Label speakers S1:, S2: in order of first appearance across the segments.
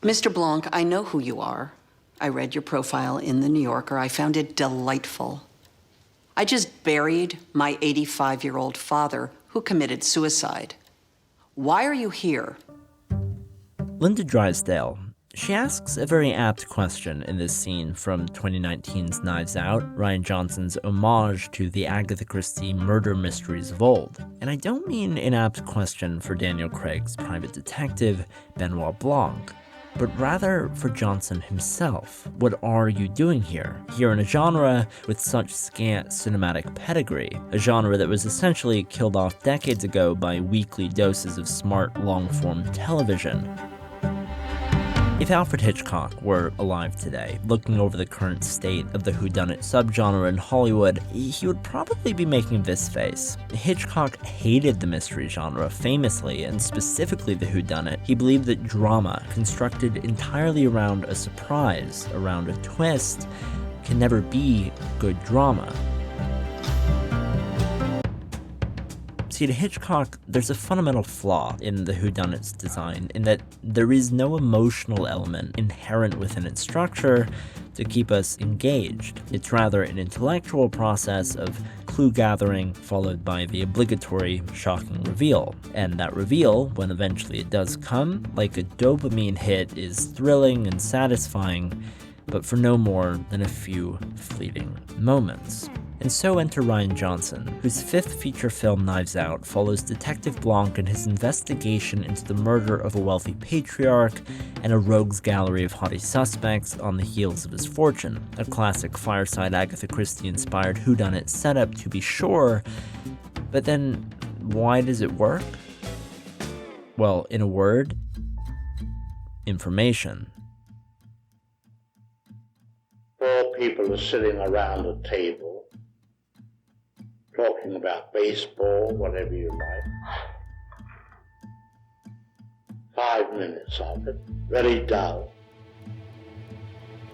S1: Mr. Blanc, I know who you are. I read your profile in The New Yorker. I found it delightful. I just buried my 85-year-old father who committed suicide. Why are you here?
S2: Linda Drysdale. She asks a very apt question in this scene from 2019's Knives Out, Rian Johnson's homage to the Agatha Christie murder mysteries of old. And I don't mean an apt question for Daniel Craig's private detective, Benoit Blanc, but rather for Johnson himself. What are you doing here? Here in a genre with such scant cinematic pedigree, a genre that was essentially killed off decades ago by weekly doses of smart, long-form television. If Alfred Hitchcock were alive today, looking over the current state of the whodunit subgenre in Hollywood, he would probably be making this face. Hitchcock hated the mystery genre famously, and specifically the whodunit. He believed that drama, constructed entirely around a surprise, around a twist, can never be good drama. See, to Hitchcock, there's a fundamental flaw in the whodunit's design in that there is no emotional element inherent within its structure to keep us engaged. It's rather an intellectual process of clue gathering followed by the obligatory shocking reveal. And that reveal, when eventually it does come, like a dopamine hit, is thrilling and satisfying, but for no more than a few fleeting moments. And so enter Rian Johnson, whose fifth feature film, Knives Out, follows Detective Blanc and his investigation into the murder of a wealthy patriarch and a rogues gallery of haughty suspects on the heels of his fortune. A classic fireside Agatha Christie-inspired whodunit setup, to be sure, but then why does it work? Well, in a word, information.
S3: Four people are sitting around a table, talking about baseball, whatever you like. 5 minutes of it, very dull.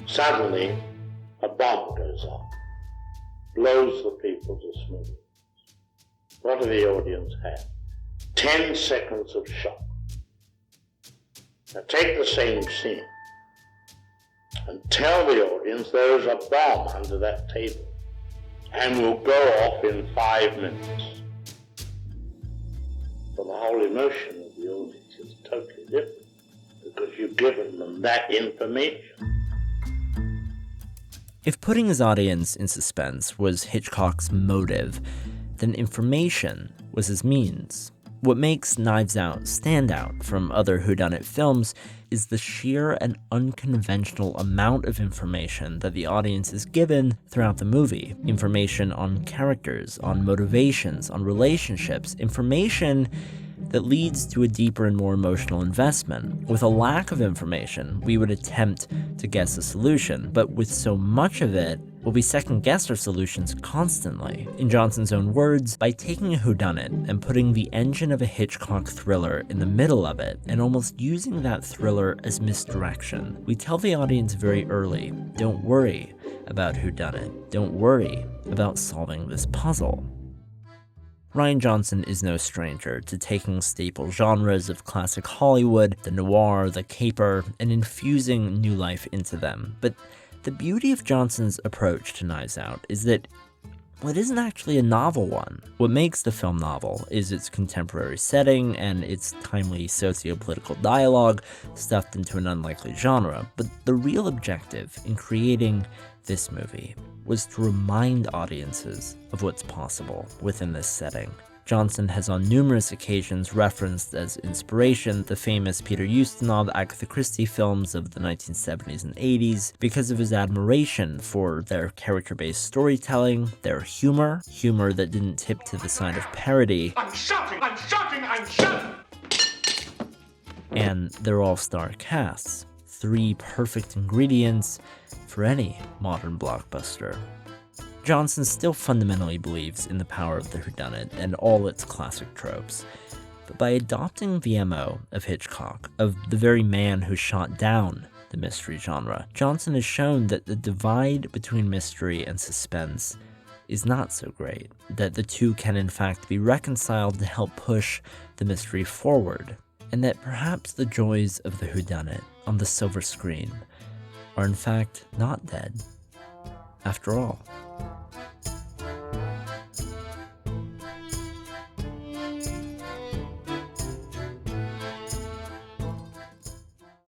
S3: Suddenly, a bomb goes off, blows the people to smithereens. What do the audience have? 10 seconds of shock. Now take the same scene and tell the audience there is a bomb under that table and will go off in 5 minutes. But the whole emotion of the audience is totally different because you've given them that information.
S2: If putting his audience in suspense was Hitchcock's motive, then information was his means. What makes Knives Out stand out from other whodunit films is the sheer and unconventional amount of information that the audience is given throughout the movie. Information on characters, on motivations, on relationships, information that leads to a deeper and more emotional investment. With a lack of information, we would attempt to guess a solution, but with so much of it, we second-guess our solutions constantly. In Johnson's own words, by taking a whodunit and putting the engine of a Hitchcock thriller in the middle of it, and almost using that thriller as misdirection, we tell the audience very early, don't worry about whodunit. Don't worry about solving this puzzle. Rian Johnson is no stranger to taking staple genres of classic Hollywood, the noir, the caper, and infusing new life into them. But the beauty of Johnson's approach to Knives Out is that, well, it isn't actually a novel one. What makes the film novel is its contemporary setting and its timely socio-political dialogue stuffed into an unlikely genre. But the real objective in creating this movie was to remind audiences of what's possible within this setting. Johnson has on numerous occasions referenced as inspiration the famous Peter Ustinov Agatha Christie films of the 1970s and 80s because of his admiration for their character-based storytelling, their humor that didn't tip to the side of parody,
S4: I'm shouting, I'm shouting, I'm shouting!
S2: and their all-star casts. 3 perfect ingredients for any modern blockbuster. Johnson still fundamentally believes in the power of the whodunit and all its classic tropes, but by adopting the MO of Hitchcock, of the very man who shot down the mystery genre, Johnson has shown that the divide between mystery and suspense is not so great, that the two can in fact be reconciled to help push the mystery forward. and that perhaps the joys of the whodunit on the silver screen are in fact not dead after all.